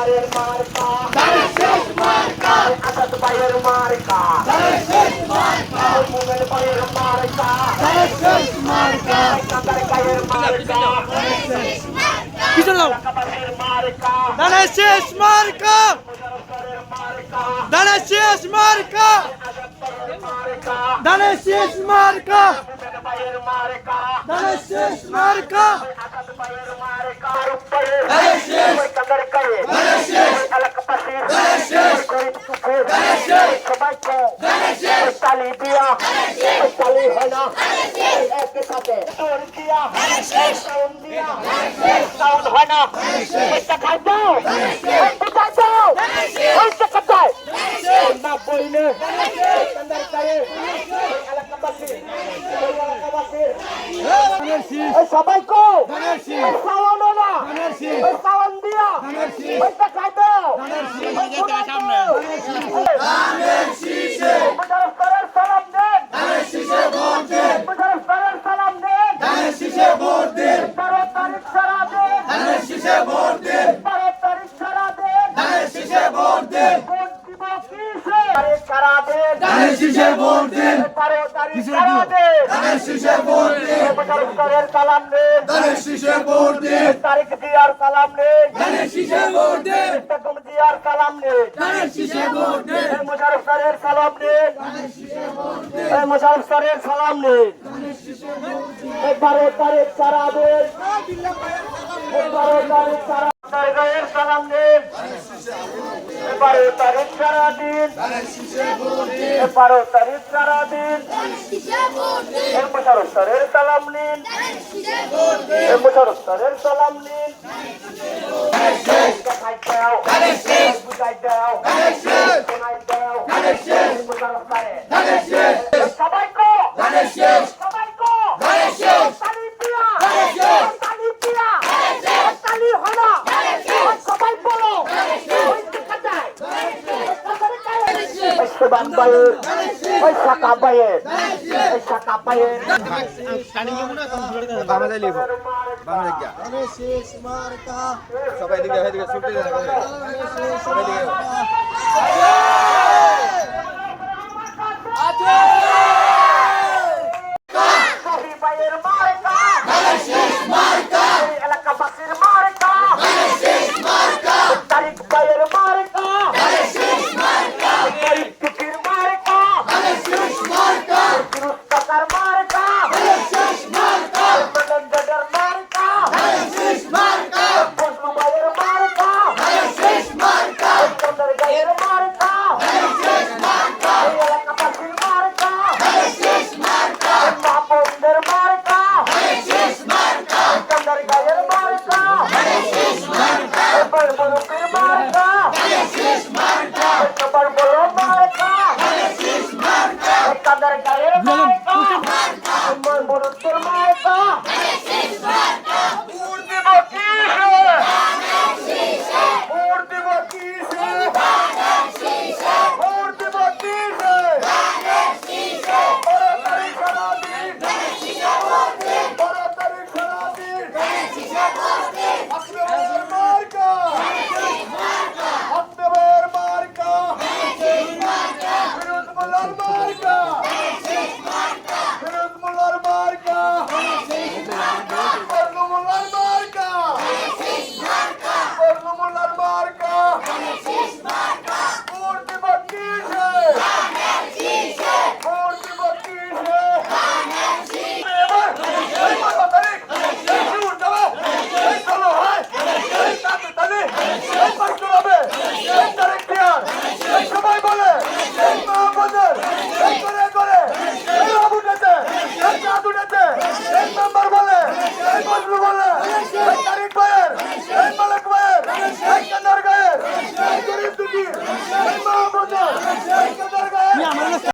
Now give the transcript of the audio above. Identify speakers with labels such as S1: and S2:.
S1: সরকারের মার্কা ধানের মার্কা আসাদ ভাইয়ের মার্কা ধানের মার্কা মোমেন ভাইয়ের মার্কা ধানের মার্কা কাকার গায়ের মার্কা ধানের মার্কা কিজলাও কাকার মার্কা ধানের মার্কা ধানের মার্কা ধানের মার্কা ভাইয়ের মার্কা ধানের মার্কা আসাদ ভাইয়ের মার্কা ধানের কাকার গায়ে ধানের এলাকা পাশে ধানের গরিব দুঃখের ধানের সবাইকে ধানের তালি দিয়া ধানের তালি হয় না ধানের একই সাথে তোর দিয়া ধানের সাউন্ড দিয়া ধানের সাউন্ড হয় না এটা খাই দাও এটা দাও এটা কোথায় না বইলে কাকার গায়ে এলাকা পাশে এলাকা পাশে সবাইকে সাউন্ড না সাউন্ড দিয়া এটা খাই দাও ধানের শীষে মুশারফ করের সালাম দেন ধানের শীষে ভোট দেন মুশারফ করের সালাম দেন ধানের শীষে ভোট দেন 12 তারিখ সারা দেন ধানের শীষে ভোট দেন 12 তারিখ সারা দেন ধানের শীষে ভোট দেন ভোট দিব কিসে তারিখ সারা দেন ধানের শীষে ভোট দেন 12 তারিখ সারা দেন ধানের শীষে ভোট দেন মুশারফ করের সালাম দেন ধানের শীষে ভোট দেন তারিখ দিয়ার সালাম দেন ধানের শীষে ভোট দেন বেগম জিয়ার সালাম দেন ধানের শীষে ভোট দেন মুশারফ করের সালাম দেন ধানের শীষে ভোট দেন মুশারফ করের সালাম দেন ধানের শীষে ভোট দেন 12 তারিখ সারা দেন 12 তারিখ সারা গায়ের সালাম দেন 12 তারিখ সারা দিন 12 তারিখ সারা দিন মুশারফ করের সালাম নিন মুশারফ করের সালাম নিন দেখাই দাও বুঝাই দাও শোনাই দাও মুশারফ করে সবাইকে সবাইকে তালি দিয়া তালি দিয়া তালি হলো সবাই বলো সুবান ভাইয়ের ওই শাখা ভাইয়ের ওই শাখা ভাইয়ের
S2: সবাই দিকে ছুটে সবাই দিকে